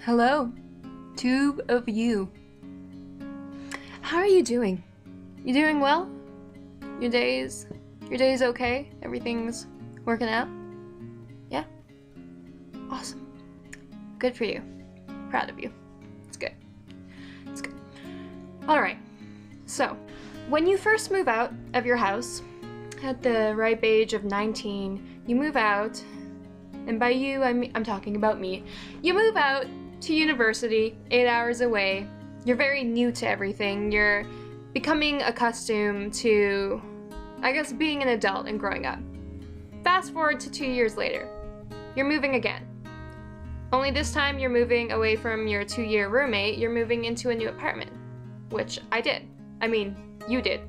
Hello, tube of you. How are you doing? You doing well? Your day's okay? Everything's working out? Yeah? Awesome. Good for you. Proud of you. It's good. It's good. Alright, so, when you first move out of your house, at the ripe age of 19, you move out, and by you, I'm talking about me. You move out to university, 8 hours away. You're very new to everything. You're becoming accustomed to, I guess, being an adult and growing up. Fast forward to 2 years later. You're moving again. Only this time you're moving away from your 2-year roommate. You're moving into a new apartment, which I did. I mean, you did.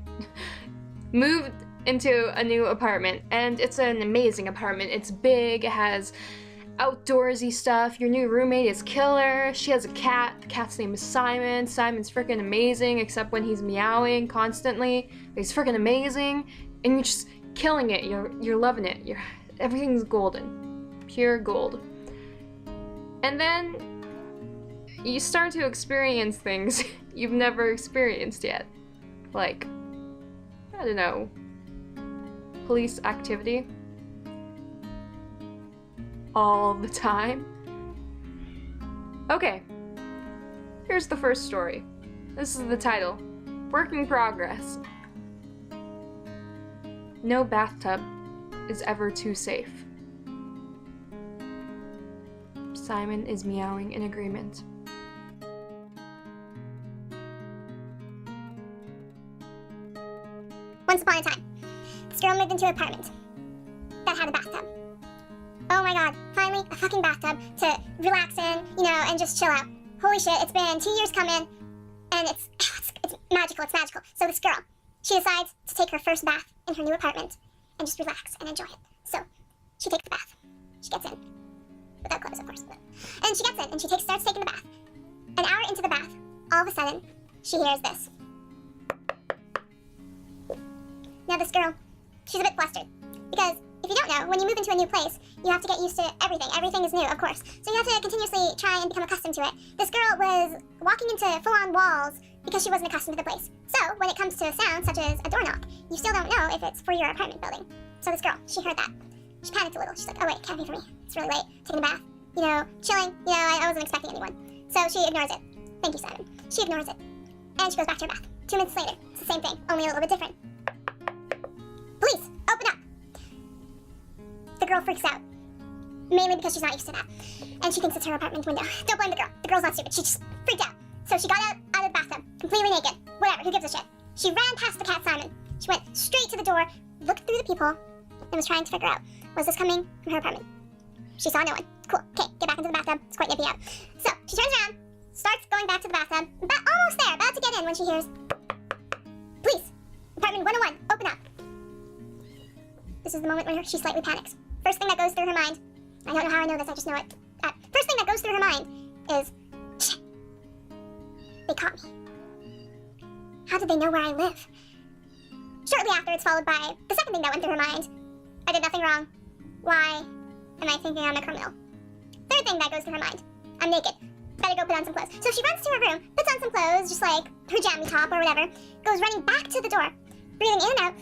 Moved into a new apartment, and it's an amazing apartment. It's big, it has outdoorsy stuff. Your new roommate is killer. She has a cat. The cat's name is Simon. Simon's freaking amazing, except when he's meowing constantly. He's freaking amazing, and you're just killing it. You're loving it. Everything's golden, pure gold. And then you start to experience things you've never experienced yet, like, I don't know, police activity all the time. Okay, here's the first story. This is the title, Work in Progress. No bathtub is ever too safe. Simon is meowing in agreement. Once upon a time, this girl moved into an apartment that had a bathtub. Oh my god, finally a fucking bathtub to relax in, and just chill out. Holy shit, it's been 2 years coming, and it's magical, it's magical. So this girl, she decides to take her first bath in her new apartment and just relax and enjoy it. So, she takes the bath. She gets in. Without clothes, of course. And she gets in, and she starts taking the bath. An hour into the bath, all of a sudden, she hears this. Now this girl, she's a bit flustered, because if you don't know, when you move into a new place, you have to get used to everything. Everything is new, of course. So you have to continuously try and become accustomed to it. This girl was walking into full-on walls because she wasn't accustomed to the place. So when it comes to a sound, such as a door knock, you still don't know if it's for your apartment building. So this girl, she heard that. She panicked a little. She's like, oh wait, can't be for me. It's really late. Taking a bath, chilling. I wasn't expecting anyone. So she ignores it. Thank you, Simon. She ignores it. And she goes back to her bath. 2 minutes later, it's the same thing, only a little bit different. Police, open up! The girl freaks out. Mainly because she's not used to that. And she thinks it's her apartment window. Don't blame the girl. The girl's not stupid. She just freaked out. So she got out of the bathtub, completely naked. Whatever, who gives a shit? She ran past the cat Simon. She went straight to the door, looked through the peephole, and was trying to figure out, was this coming from her apartment? She saw no one. Cool. Okay, get back into the bathtub. It's quite nippy out. So, she turns around, starts going back to the bathtub, almost there, about to get in when she hears, police, apartment 101, open up. This is the moment when she slightly panics. First thing that goes through her mind, I don't know how I know this, I just know it. First thing that goes through her mind is, shit, they caught me. How did they know where I live? Shortly after, it's followed by the second thing that went through her mind. I did nothing wrong. Why am I thinking I'm a criminal? Third thing that goes through her mind, I'm naked. Better go put on some clothes. So she runs to her room, puts on some clothes, just like her jammy top or whatever, goes running back to the door, breathing in and out.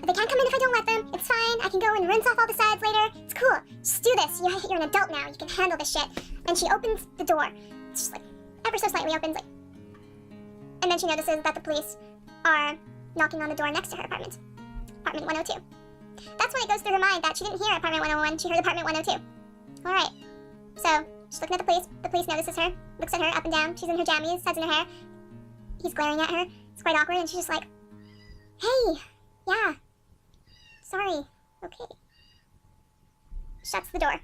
They can't come in if I don't let them. It's fine. I can go and rinse off all the sides later. It's cool. Just do this. You're an adult now. You can handle this shit. And she opens the door. It's just like, ever so slightly opens, like. And then she notices that the police are knocking on the door next to her apartment. Apartment 102. That's when it goes through her mind that she didn't hear apartment 101, she heard apartment 102. Alright. So, she's looking at the police. The police notices her, looks at her up and down. She's in her jammies, head's in her hair. He's glaring at her. It's quite awkward, and she's just like, hey, yeah. Sorry. Okay. Shuts the door.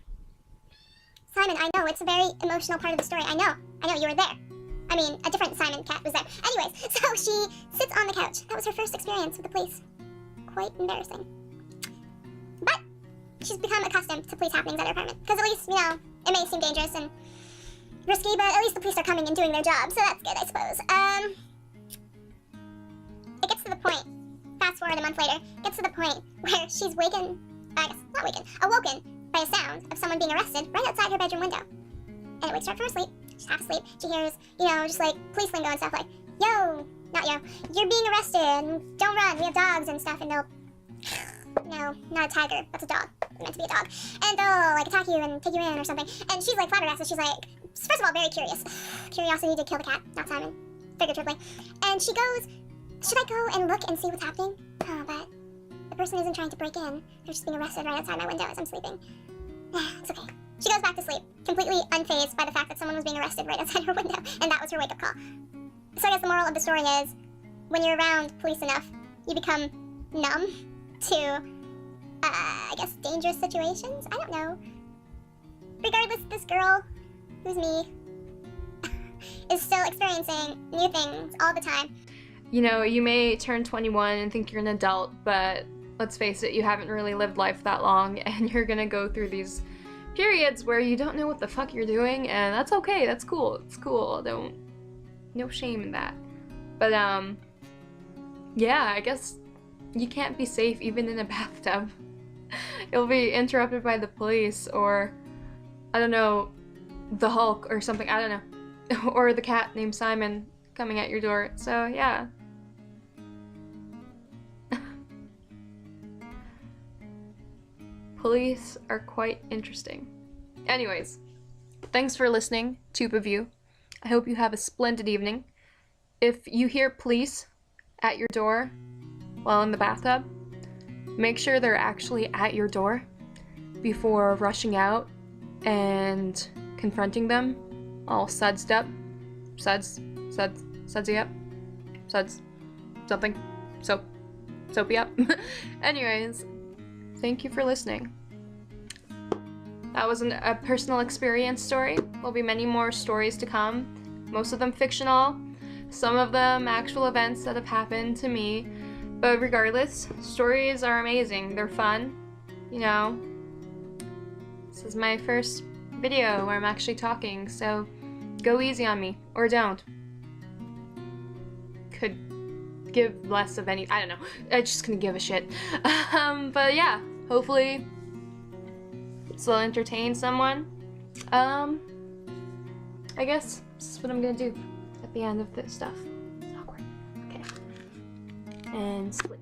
Simon, I know, it's a very emotional part of the story. I know, you were there. I mean, a different Simon cat was there. Anyways, so she sits on the couch. That was her first experience with the police. Quite embarrassing. But she's become accustomed to police happenings at her apartment. Because at least, it may seem dangerous and risky, but at least the police are coming and doing their job, so that's good, I suppose. It gets to the point, fast forward a month later, gets to the point where she's awoken by a sound of someone being arrested right outside her bedroom window. And it wakes her up from her sleep, she's half asleep. She hears, just like police lingo and stuff like, yo, not yo, you're being arrested, don't run, we have dogs and stuff, and they'll, no, not a tiger, that's a dog, it's meant to be a dog, and they'll like attack you and take you in or something. And she's like flabbergasted. She's like, first of all, very curious. Curiosity did kill the cat, not Simon, figuratively. And she goes, should I go and look and see what's happening? Oh, but the person isn't trying to break in. They're just being arrested right outside my window as I'm sleeping. It's okay. She goes back to sleep, completely unfazed by the fact that someone was being arrested right outside her window, and that was her wake-up call. So I guess the moral of the story is, when you're around police enough, you become numb to, I guess, dangerous situations? I don't know. Regardless, this girl, who's me, is still experiencing new things all the time. You know, you may turn 21 and think you're an adult, but let's face it, you haven't really lived life that long, and you're gonna go through these periods where you don't know what the fuck you're doing, and that's okay, that's cool, it's cool, no shame in that. But, yeah, I guess you can't be safe even in a bathtub. You'll be interrupted by the police, or, I don't know, the Hulk or something, I don't know. Or the cat named Simon coming at your door, so yeah. Police are quite interesting. Anyways, thanks for listening, Tube of You. I hope you have a splendid evening. If you hear police at your door while in the bathtub, make sure they're actually at your door before rushing out and confronting them all sudsed up. Sudsy up. Suds. Something. Soapy up. Anyways, thank you for listening. That was a personal experience story. There'll be many more stories to come. Most of them fictional. Some of them actual events that have happened to me. But regardless, stories are amazing. They're fun. You know, this is my first video where I'm actually talking, so go easy on me. Or don't. Could give less of any, I don't know. I'm just gonna give a shit. But yeah, hopefully this will entertain someone. I guess this is what I'm gonna do at the end of this stuff. It's awkward. Okay. And split.